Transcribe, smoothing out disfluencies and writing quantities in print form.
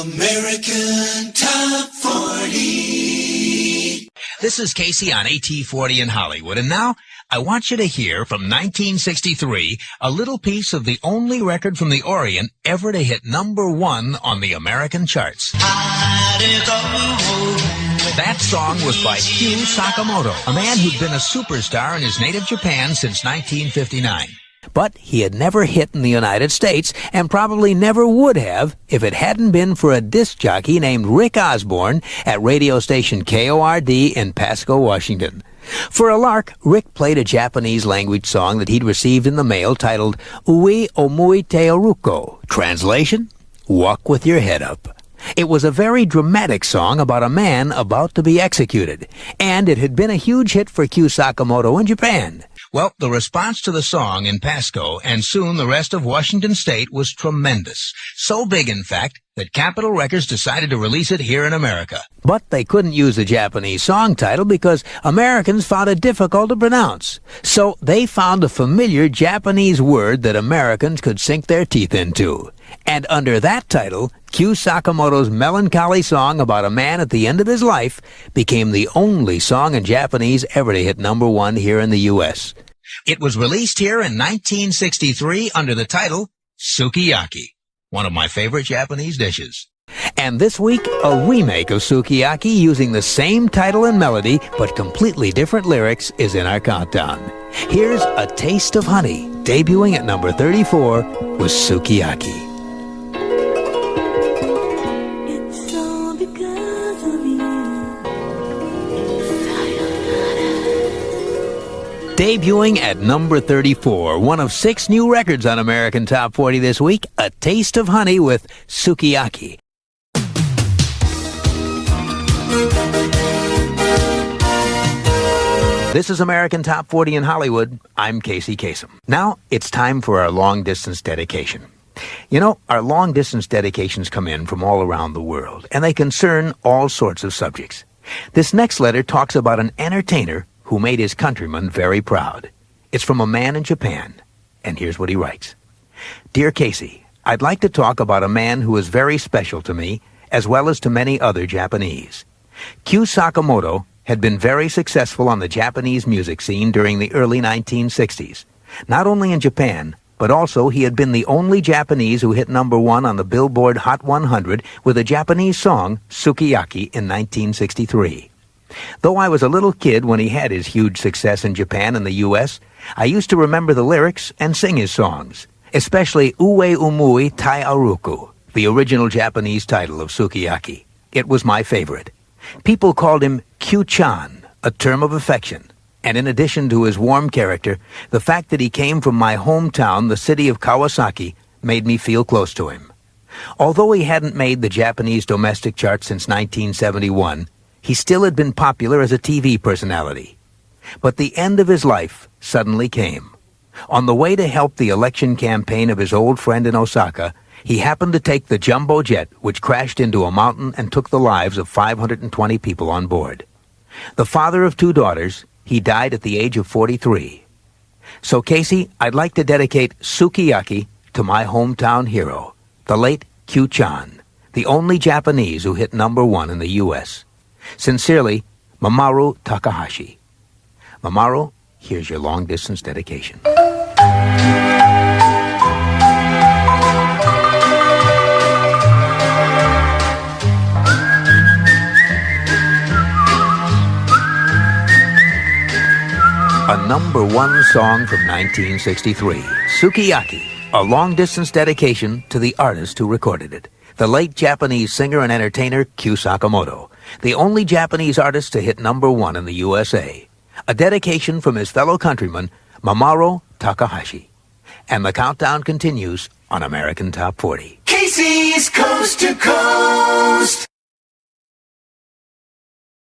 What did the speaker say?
American Top 40. This is Casey on AT40 in Hollywood, and now I want you to hear from 1963 a little piece of the only record from the Orient ever to hit #1 on the American charts. That song was by Q Sakamoto, a man who'd been a superstar in his native Japan since 1959. But he had never hit in the United States, and probably never would have if it hadn't been for a disc jockey named Rick Osborne at radio station KORD in Pasco, Washington. For a lark, Rick played a Japanese language song that he'd received in the mail titled Ui Omui Te Oruko. Translation? Walk with your head up. It was a very dramatic song about a man about to be executed, and it had been a huge hit for Q Sakamoto in Japan. Well, the response to the song in Pasco and soon the rest of Washington State was tremendous. So big, in fact, that Capitol Records decided to release it here in America. But they couldn't use the Japanese song title because Americans found it difficult to pronounce. So they found a familiar Japanese word that Americans could sink their teeth into. And under that title, Q Sakamoto's melancholy song about a man at the end of his life became the only song in Japanese ever to hit #1 here in the U.S. It was released here in 1963 under the title Sukiyaki, one of my favorite Japanese dishes. And this week, a remake of Sukiyaki using the same title and melody but completely different lyrics is in our countdown. Here's A Taste of Honey, debuting at number 34 with Sukiyaki. Debuting at number 34, one of 6 new records on American Top 40 this week, A Taste of Honey with Sukiyaki. This is American Top 40 in Hollywood. I'm Casey Kasem. Now it's time for our long-distance dedication. You know, our long-distance dedications come in from all around the world, and they concern all sorts of subjects. This next letter talks about an entertainer who made his countrymen very proud. It's from a man in Japan, and here's what he writes. Dear Casey, I'd like to talk about a man who is very special to me, as well as to many other Japanese. Q Sakamoto had been very successful on the Japanese music scene during the early 1960s. Not only in Japan, but also he had been the only Japanese who hit #1 on the Billboard Hot 100 with a Japanese song, Sukiyaki, in 1963. Though I was a little kid when he had his huge success in Japan and the U.S., I used to remember the lyrics and sing his songs, especially Ue Umui Tai Aruku, the original Japanese title of Sukiyaki. It was my favorite. People called him Q-chan, a term of affection, and in addition to his warm character, the fact that he came from my hometown, the city of Kawasaki, made me feel close to him. Although he hadn't made the Japanese domestic chart since 1971, he still had been popular as a TV personality. But the end of his life suddenly came. On the way to help the election campaign of his old friend in Osaka, he happened to take the jumbo jet, which crashed into a mountain and took the lives of 520 people on board. The father of 2 daughters, he died at the age of 43. So, Casey, I'd like to dedicate Sukiyaki to my hometown hero, the late Q-chan, the only Japanese who hit #1 in the U.S. Sincerely, Mamoru Takahashi. Mamoru, here's your long-distance dedication. A #1 song from 1963, Sukiyaki, a long-distance dedication to the artist who recorded it, the late Japanese singer and entertainer Q Sakamoto, the only Japanese artist to hit #1 in the USA. A dedication from his fellow countryman, Mamoru Takahashi. And the countdown continues on American Top 40. Casey's Coast to Coast.